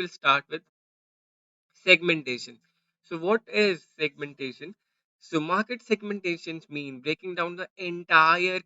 will start with segmentation. So, what is segmentation? So, market segmentations mean breaking down the entire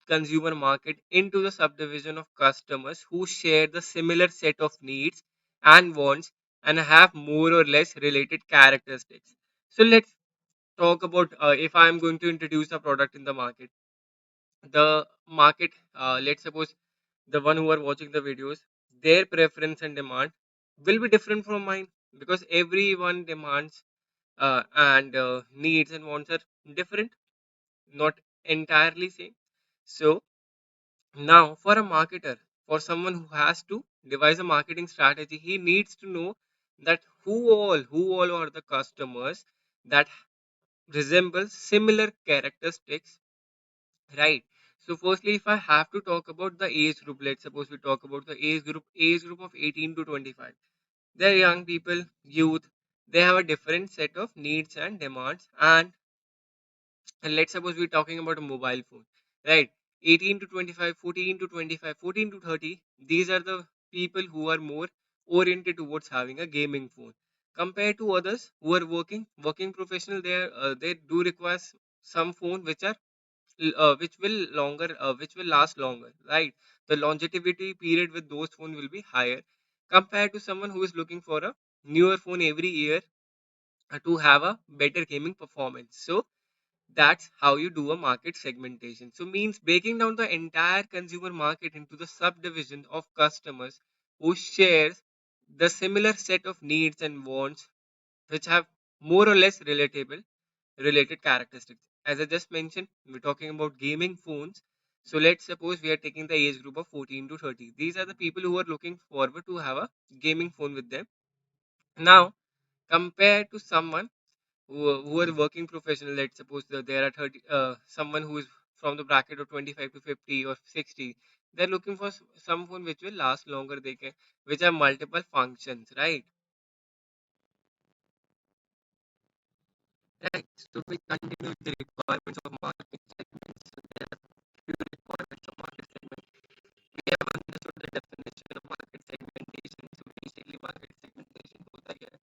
consumer market into the subdivision of customers who share the similar set of needs and wants and have more or less related characteristics. So, let's talk about if I am going to introduce a product in the market. The market, let's suppose the one who are watching the videos, their preference and demand will be different from mine because everyone demands and needs and wants are different, not entirely same. So now for a marketer, for someone who has to devise a marketing strategy, he needs to know that who all are the customers that resemble similar characteristics, right? So firstly, if I have to talk about the age group, let's suppose we talk about the age group of 18 to 25. They're young people, youth. They have a different set of needs and demands. And let's suppose we're talking about a mobile phone, right? 18 to 25, 14 to 25, 14 to 30. These are the people who are more oriented towards having a gaming phone compared to others who are working professional. They do require some phone which will last longer, right? The longevity period with those phone will be higher compared to someone who is looking for a newer phone every year to have a better gaming performance. So that's how you do a market segmentation. So means breaking down the entire consumer market into the subdivision of customers who shares the similar set of needs and wants which have more or less related characteristics. As I just mentioned, we're talking about gaming phones. So let's suppose we are taking the age group of 14 to 30. These are the people who are looking forward to have a gaming phone with them. Now, compared to someone who are working professional, let's suppose that there are 30, someone who is from the bracket of 25 to 50 or 60, they're looking for some phone which will last longer, which have multiple functions, right? Right. So we continue with the requirements of market segments. So there are few requirements of market segment. We have understood the definition of market segmentation. So basically, market segmentation होता क्या है?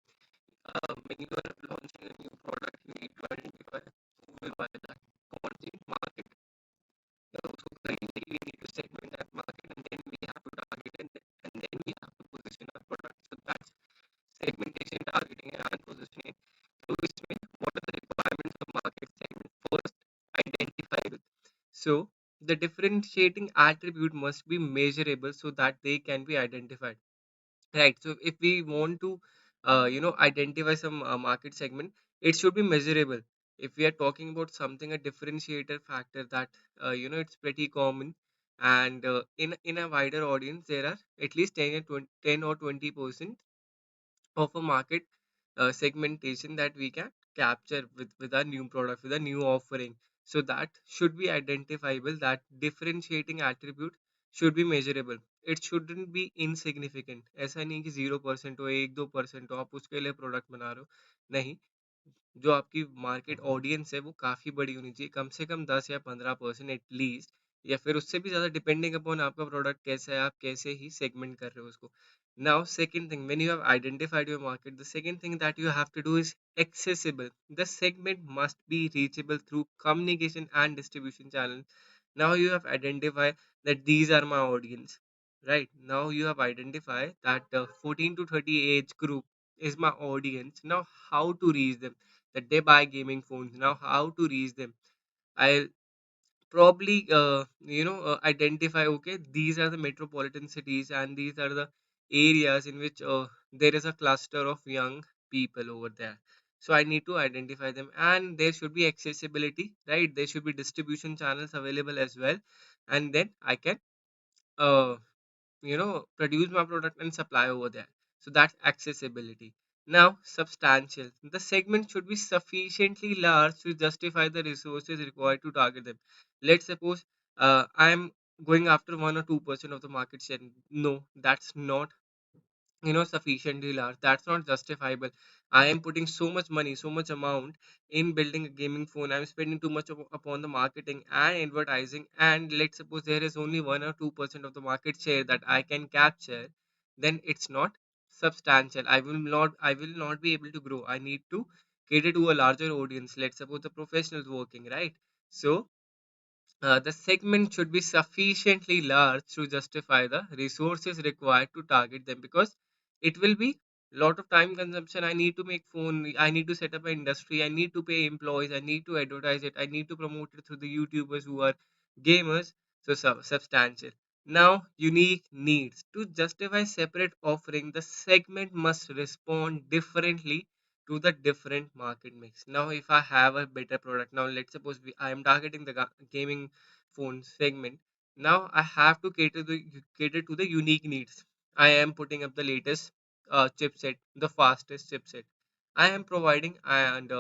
When you are launching a new product, you need to identify who will buy that, कौन सी market. So currently, we need to segment that market, and then we have to target it, and then we have to position our product. So that's segmentation, targeting, and positioning. So इसमें what are the requirements of market segment? First, identify with. So the differentiating attribute must be measurable so that they can be identified. Right. So if we want to, identify some market segment, it should be measurable. If we are talking about something, a differentiator factor that, it's pretty common, and in a wider audience, there are at least 10 or 20% of a market segmentation that we can capture with our new product, with a new offering. So that should be identifiable. That differentiating attribute should be measurable. It shouldn't be insignificant. ऐसा नहीं कि 0% हो, 1-2% हो, आप उसके लिए product बना रहे हो, नहीं. जो आपकी मार्केट ऑडियंस है वो काफ़ी बड़ी होनी चाहिए, कम से कम 10 या 15% एटलीस्ट, या फिर उससे भी ज़्यादा, डिपेंडिंग अपॉन आपका प्रोडक्ट कैसा है, आप कैसे ही सेगमेंट कर रहे हो उसको. Now, second thing, when you have identified your market, the second thing that you have to do is accessible. The segment must be reachable through communication and distribution channels. Now you have identified that these are my audience, right? Now you have identified that 14 to 30 age group is my audience. Now how to reach them? That they buy gaming phones. Now how to reach them? I'll probably identify, okay, these are the metropolitan cities and these are the areas in which there is a cluster of young people over there. So I need to identify them, and there should be accessibility, right? There should be distribution channels available as well, and then I can uh, produce my product and supply over there. So that's accessibility. Now, substantial. The segment should be sufficiently large to justify the resources required to target them. Let's suppose I'm going after 1 or 2% of the market share. No, that's not sufficiently large. That's not justifiable. I am putting so much money, so much amount in building a gaming phone. I'm spending too much upon the marketing and advertising, and let's suppose there is only 1 or 2% of the market share that I can capture, then it's not substantial. I will not be able to grow. I need to cater to a larger audience. Let's suppose the professionals working, right? So the segment should be sufficiently large to justify the resources required to target them, because it will be lot of time consumption. I need to make phone, I need to set up an industry, I need to pay employees, I need to advertise it, I need to promote it through the YouTubers who are gamers. So substantial. Now, unique needs. To justify separate offering, the segment must respond differently to the different market mix. Now, if I have a better product, now let's suppose I am targeting the gaming phone segment. Now I have to cater to the unique needs. I am putting up the latest chipset, the fastest chipset. I am providing, and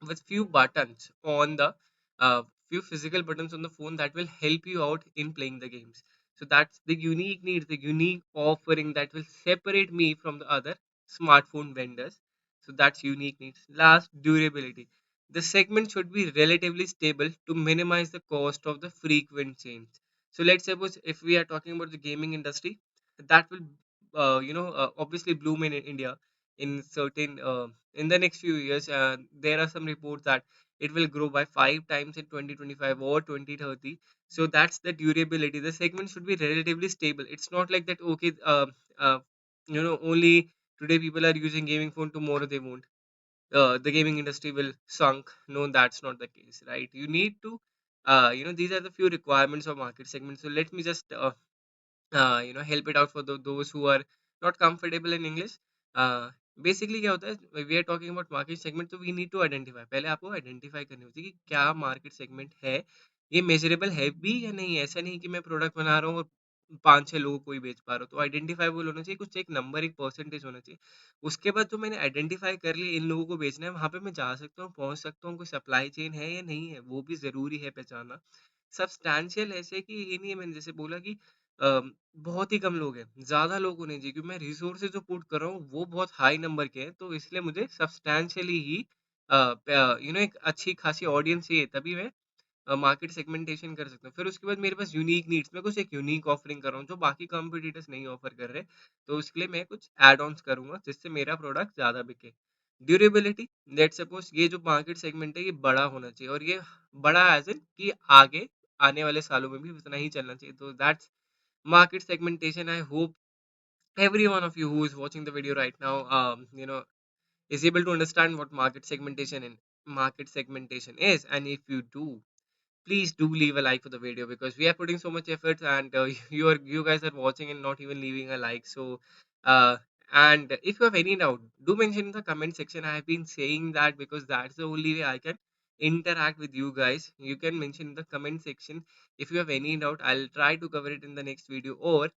with few buttons on the few physical buttons on the phone that will help you out in playing the games. So that's the unique needs, the unique offering that will separate me from the other smartphone vendors. So that's unique needs. Last, durability. The segment should be relatively stable to minimize the cost of the frequent change. So let's suppose if we are talking about the gaming industry, that will obviously bloom in India in certain in the next few years. There are some reports that it will grow by 5 times in 2025 or 2030. So that's the durability. The segment should be relatively stable. It's not like that, okay, only today people are using gaming phone, tomorrow they won't. The gaming industry will sunk. No, that's not the case, right? You need to, these are the few requirements of market segment. So let me just help it out for those who are not comfortable in English. Basically क्या होता है, we are talking about market segment, तो we need to identify, पहले आपको identify करनी होती है कि क्या मार्केट सेगमेंट है, ये मेजरेबल है भी या नहीं है। ऐसा नहीं कि मैं प्रोडक्ट बना रहा हूँ और 5-6 लोगों को ही बेच पा रहा हूँ। तो आइडेंटिफाइबल होना चाहिए, कुछ एक नंबर, एक परसेंटेज होना चाहिए। उसके बाद जो मैंने आइडेंटिफाई कर लिया इन लोगों को बेचना है, वहां पे मैं जा सकता हूँ, पहुंच सकता हूँ, कोई सप्लाई चेन है या नहीं है, वो भी जरूरी है पहचानना। सब्सटैंशियल ऐसे कि ये नहीं है, मैंने जैसे बोला कि अ, बहुत ही कम लोग हैं, ज़्यादा लोग होने चाहिए, क्योंकि मैं रिसोर्सेज़ जो पुट कर रहा हूँ वो बहुत हाई नंबर के हैं, तो इसलिए मुझे सब्सटैंशियली ही एक अच्छी खासी ऑडियंस चाहिए, तभी मैं मार्केट सेगमेंटेशन कर सकता हूँ। फिर उसके बाद मेरे पास यूनिक नीड्स, मैं कुछ एक यूनिक ऑफरिंग कर रहा हूँ जो बाकी कॉम्पिटिटर्स नहीं ऑफर कर रहे, तो उसके लिए मैं कुछ एड ऑन्स करूंगा जिससे मेरा प्रोडक्ट ज़्यादा बिके। ड्यूरेबिलिटी, लेट्स सपोज ये जो मार्केट सेगमेंट है ये बड़ा होना चाहिए, और ये बड़ा एज इन कि आगे आने वाले सालों में भी उतना ही चलना चाहिए। तो that's market segmentation. I hope every one of you who is watching the video right now, is able to understand what market segmentation is. And if you do, please do leave a like for the video, because we are putting so much effort, and you guys are watching and not even leaving a like. So uh, and if you have any doubt, do mention in the comment section. I have been saying that because that's the only way I can interact with you guys. You can mention in the comment section if you have any doubt. I'll try to cover it in the next video, or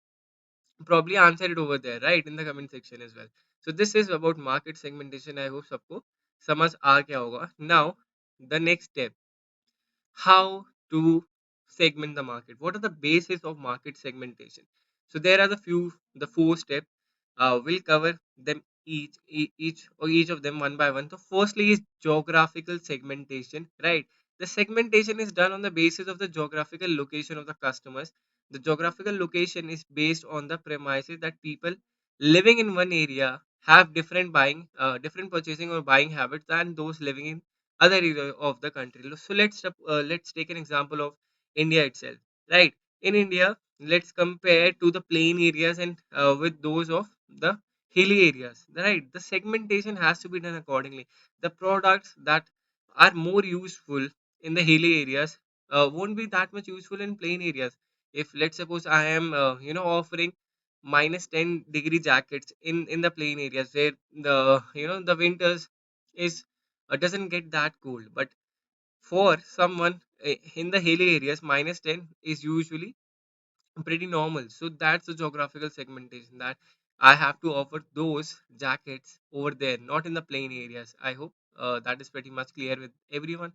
probably answer it over there, right, in the comment section as well. So this is about market segmentation. I hope सबको समझ आ गया होगा. Now the next step, how to segment the market. What are the basis of market segmentation? So there are the four steps. We'll cover them each of them one by one. So firstly is geographical segmentation, right? The segmentation is done on the basis of the geographical location of the customers. The geographical location is based on the premises that people living in one area have different purchasing or buying habits than those living in other area of the country. So let's take an example of India itself, right? In India, let's compare to the plain areas and with those of the hilly areas, right? The segmentation has to be done accordingly. The products that are more useful in the hilly areas won't be that much useful in plain areas. If let's suppose I am offering -10-degree jackets in the plain areas where the winters is doesn't get that cold, but for someone in the hilly areas, -10 is usually pretty normal. So that's the geographical segmentation, that I have to offer those jackets over there, not in the plain areas. I hope that is pretty much clear with everyone.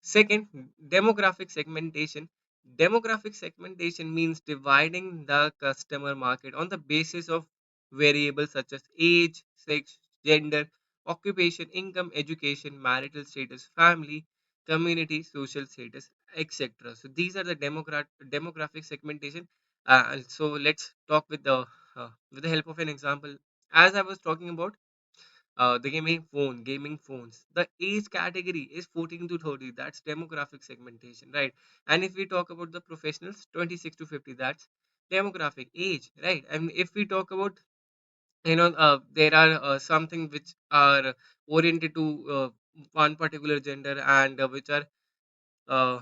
Second, demographic segmentation. Demographic segmentation means dividing the customer market on the basis of variables such as age, sex, gender, occupation, income, education, marital status, family, community, social status, etc. So these are the demographic segmentation. So let's talk with the help of an example. as I was talking about the gaming phones. The age category is 14 to 30. That's demographic segmentation, right? And if we talk about the professionals, 26 to 50, that's demographic age, right? And if we talk about, there are something which are oriented to one particular gender, and which are uh,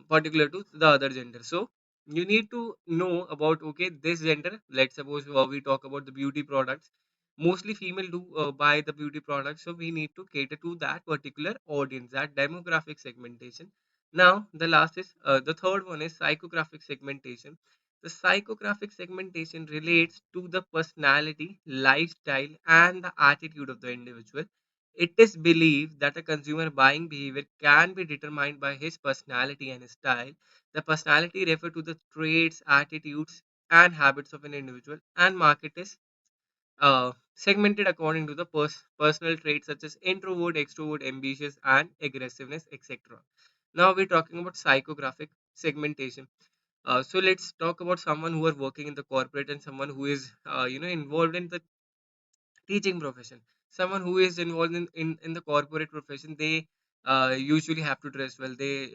particular to the other gender. So you need to know about, okay, this gender. Let's suppose we talk about the beauty products. Mostly female do buy the beauty products, so we need to cater to that particular audience, that demographic segmentation. Now the last is the third one is psychographic segmentation. The psychographic segmentation relates to the personality, lifestyle, and the attitude of the individual. It is believed that a consumer buying behavior can be determined by his personality and his style. The personality refers to the traits, attitudes, and habits of an individual, and market is segmented according to the personal traits such as introvert, extrovert, ambitious, and aggressiveness, etc. Now we're talking about psychographic segmentation. So let's talk about someone who are working in the corporate and someone who is involved in the teaching profession. Someone who is involved in the corporate profession, they usually have to dress well. They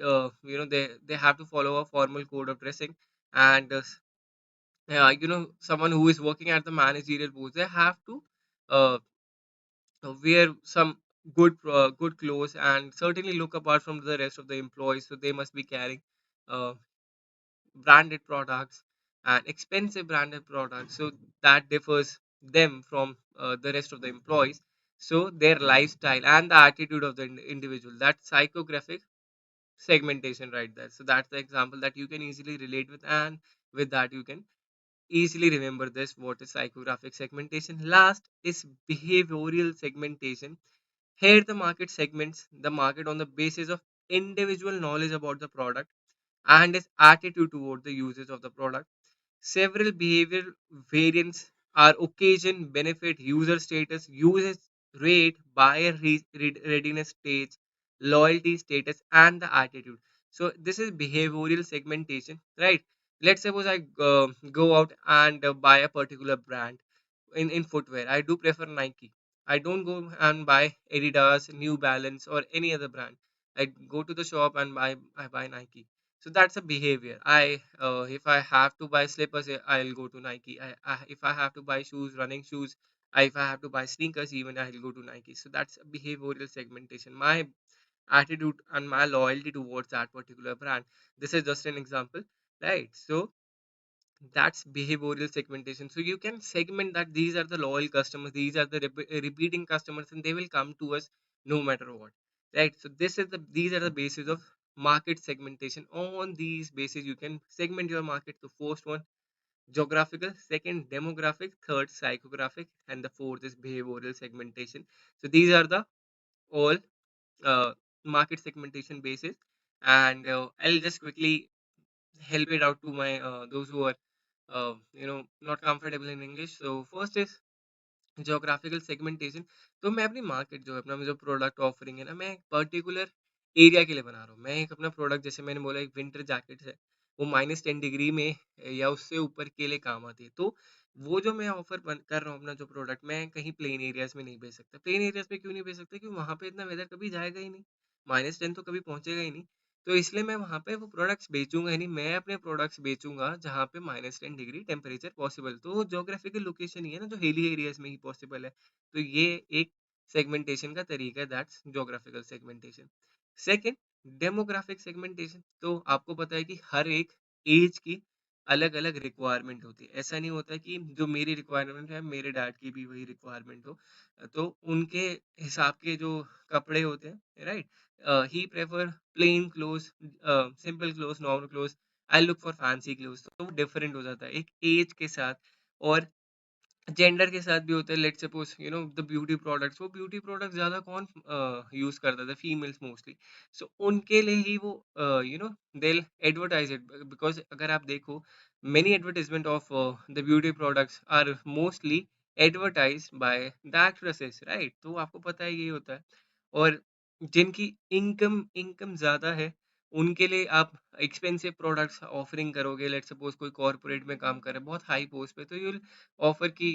they have to follow a formal code of dressing, and someone who is working at the managerial post, they have to uh, wear some good clothes and certainly look apart from the rest of the employees. So they must be carrying uh, branded products and expensive branded products, so that differs them from the rest of the employees. So their lifestyle and the attitude of the individual, that psychographic segmentation right there. So that's the example that you can easily relate with, and with that you can easily remember this, what is psychographic segmentation. Last is behavioral segmentation. Here the market segments the market on the basis of individual knowledge about the product and his attitude toward the usage of the product. Several behavioral variants are occasion, benefit, user status, usage rate, buyer readiness stage, loyalty status, and the attitude. So this is behavioral segmentation, right? Let's suppose I go out and buy a particular brand in footwear. I do prefer Nike. I don't go and buy Adidas, New Balance, or any other brand. I go to the shop and I buy Nike. So that's a behavior. If I have to buy slippers, I'll go to Nike. If I have to buy shoes, running shoes, if I have to buy sneakers, even I'll go to Nike. So that's behavioral segmentation. My attitude and my loyalty towards that particular brand. This is just an example, right? So that's behavioral segmentation. So you can segment that these are the loyal customers, these are the repeating customers, and they will come to us no matter what, right? So these are the basis of market segmentation. On these basis you can segment your market to first one geographical, second demographic, third psychographic, and the fourth is behavioral segmentation. So these are the all uh, market segmentation basis, and I'll just quickly help it out to my those who are not comfortable in English. So first is geographical segmentation. तो मैं अपनी market जो है अपना जो product offering है ना, मैं एक पर्टिकुलर एरिया के लिए बना रहा हूँ. मैं एक अपना प्रोडक्ट, जैसे मैंने बोला एक विंटर जैकेट है, वो -10 डिग्री में या उससे ऊपर के लिए काम आती है. तो वो जो मैं ऑफर कर रहा हूँ अपना जो प्रोडक्ट, मैं कहीं प्लेन एरियाज में नहीं बेच सकता. प्लेन एरियाज में क्यों नहीं बेच सकता? क्योंकि वहाँ पे इतना वेदर कभी जाएगा ही नहीं, -10 तो कभी पहुंचेगा ही नहीं. तो इसलिए मैं वहाँ पे वो प्रोडक्ट्स बेचूंगा ही नहीं. मैं अपने प्रोडक्ट्स बेचूंगा जहाँ पे -10 डिग्री टेम्परेचर पॉसिबल. तो जोग्राफिकल लोकेशन ही है ना जो हिली एरियाज में ही पॉसिबल है. तो ये एक सेगमेंटेशन का तरीका है, that's geographical segmentation. Second, demographic segmentation. तो आपको पता है कि हर एक एज की अलग अलग रिक्वायरमेंट होती है. ऐसा नहीं होता कि जो मेरी रिक्वायरमेंट है मेरे डैड की भी वही रिक्वायरमेंट हो. तो उनके हिसाब के जो कपड़े होते हैं, right, he prefer plain clothes, simple clothes, normal clothes. I look for fancy clothes. तो वो डिफरेंट हो जाता है एक एज के साथ. और जेंडर के साथ भी होता है. Let's suppose the beauty products, वो ब्यूटी प्रोडक्ट्स ज़्यादा कौन यूज़ करता था? Females mostly. सो उनके लिए ही वो दे एडवर्टाइज इट. बिकॉज अगर आप देखो, many advertisement of the beauty products are mostly advertise by the actresses, right? तो आपको पता है ये होता है. और जिनकी इनकम इनकम ज़्यादा है, उनके लिए आप एक्सपेंसिव प्रोडक्ट्स ऑफरिंग करोगे। लेट्स सपोज कोई कॉर्पोरेट में काम कर रहा है बहुत हाई पोस्ट पे, तो यू विल ऑफर की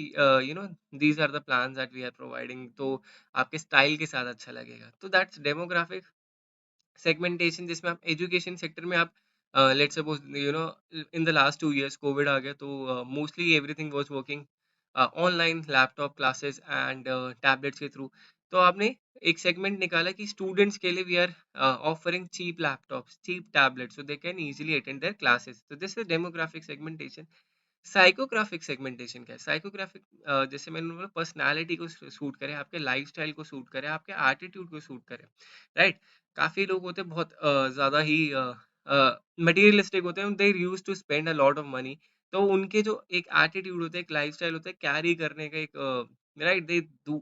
you know these are the plans that we are providing, तो आपके स्टाइल के साथ अच्छा लगेगा। तो दैट्स डेमोग्राफिक सेगमेंटेशन, जिसमें आप एजुकेशन सेक्टर में आप let's suppose in the last 2 years Covid आ गया, तो mostly everything was working online, laptop classes and tablets के थ्रू। तो आपने एक सेगमेंट निकाला कि स्टूडेंट्स के लिए we are offering cheap laptops, cheap tablets, so they can easily attend their classes. तो this is demographic segmentation. Psychographic segmentation क्या है? साइकोग्राफिक जैसे मैंने बोला, पर्सनालिटी को सूट करे, आपके लाइफस्टाइल को सूट करे, आपके एटीट्यूड को सूट करे, राइट? काफी लोग होते हैं बहुत ज्यादा ही मटेरियलिस्टिक होते हैं, they use to spend a lot of money. तो उनके जो एक एटीट्यूड होता है, एक लाइफस्टाइल होता है कैरी करने का, एक राइट, दे डू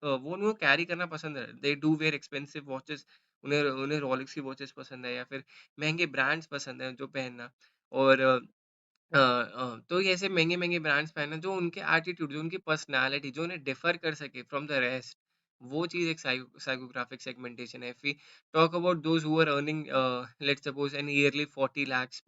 वो उनको कैरी करना पसंद है, they do wear expensive watches, उन्हें उन्हें रॉलेक्स की वॉचेस पसंद है, या फिर महंगे ब्रांड्स पसंद है जो पहनना। और तो ये ऐसे महँगे-महँगे ब्रांड्स पहनना, जो उनके एटीट्यूड, जो उनकी पर्सनैलिटी, जो उन्हें डिफर कर सके फ्रॉम द रेस्ट, वो चीज़ एक साइकोग्राफिक सेगमेंटेशन है। If we talk about those who are earning let's suppose an yearly 40 lakhs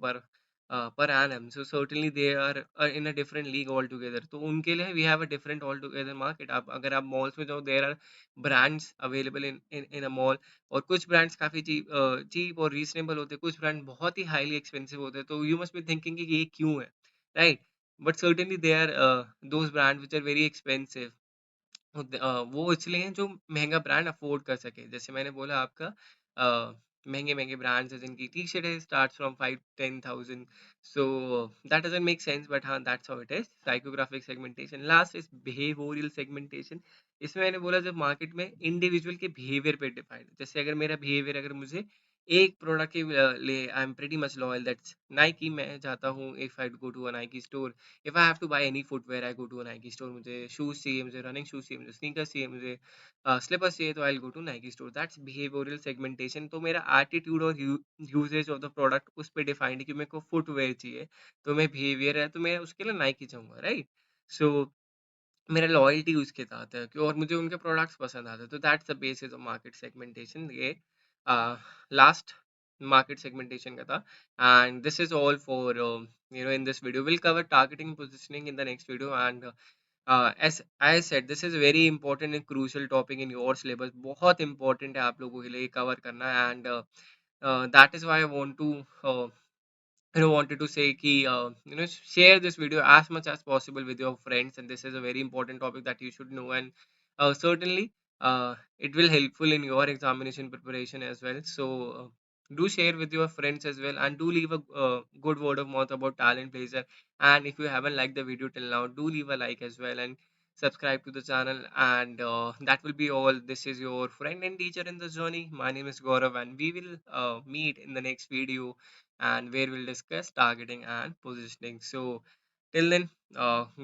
per annum, so certainly they are in a different league altogether। तो उनके लिए we have a different altogether market. आप अगर आप malls में जाओ, there are brands available in a mall, और कुछ ब्रांड्स काफ़ी चीप और रीज़नेबल होते हैं, कुछ ब्रांड बहुत ही हाईली एक्सपेंसिव होते हैं। तो यू मस्ट बी थिंकिंग कि ये क्यों है, right? But certainly they are those brands which are very expensive. वो इसलिए हैं जो महँगा ब्रांड अफ़ोर्ड कर सके। जैसे मैंने बोला आपका महँगे-महँगे ब्रांड्स हैं जिनकी टी-शर्ट है starts from 5-10,000, so that doesn't make sense, but हाँ, that's how it is. Psychographic segmentation. Last is behavioural segmentation. इसमें मैंने बोला जब मार्केट में इंडिविजुअल के बिहेवियर पे डिफाइंड, जैसे अगर मेरा बिहेवियर, अगर मुझे एक प्रोडक्ट के लिए I am pretty much loyal, that's Nike. मैं चाहता हूँ if I go to a Nike store, if I have to buy any footwear, I go to Nike store. मुझे शूज चाहिए, मुझे रनिंग शूज चाहिए, मुझे स्नीकर्स चाहिए, मुझे स्लीपर्स चाहिए, तो I will go to Nike store. That's behavioural segmentation. तो मेरा एटीट्यूड और यूजेज ऑफ द प्रोडक्ट उस पे डिफाइंड है कि मेरे को फुटवेयर चाहिए, तो मैं बिहेवियर है तो मैं उसके लिए नाइकी चाहूंगा, राइट? सो मेरा लॉयल्टी उसके साथ है कि, और मुझे उनके प्रोडक्ट्स पसंद आते हैं। तो that's the basis of market segmentation. ये लास्ट मार्केट सेगमेंटेशन का था। And this is all for in this video. Will cover targeting positioning in the next video. And as I said, this is a very important and crucial topic in your syllabus। बहुत important है आप लोगों के लिए cover करना। And that is why I want to uh, wanted to say ki share this video as much as possible with your friends, and this is a very important topic that you should know. And certainly it will helpful in your examination preparation as well. So do share with your friends as well, and do leave a good word of mouth about TalentBlazer. And if you haven't liked the video till now, do leave a like as well, and subscribe to the channel. And that will be all. This is your friend and teacher in this journey. My name is Gaurav, and we will meet in the next video, and where we'll discuss targeting and positioning. So till then,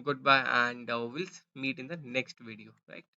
goodbye, and we'll meet in the next video, right?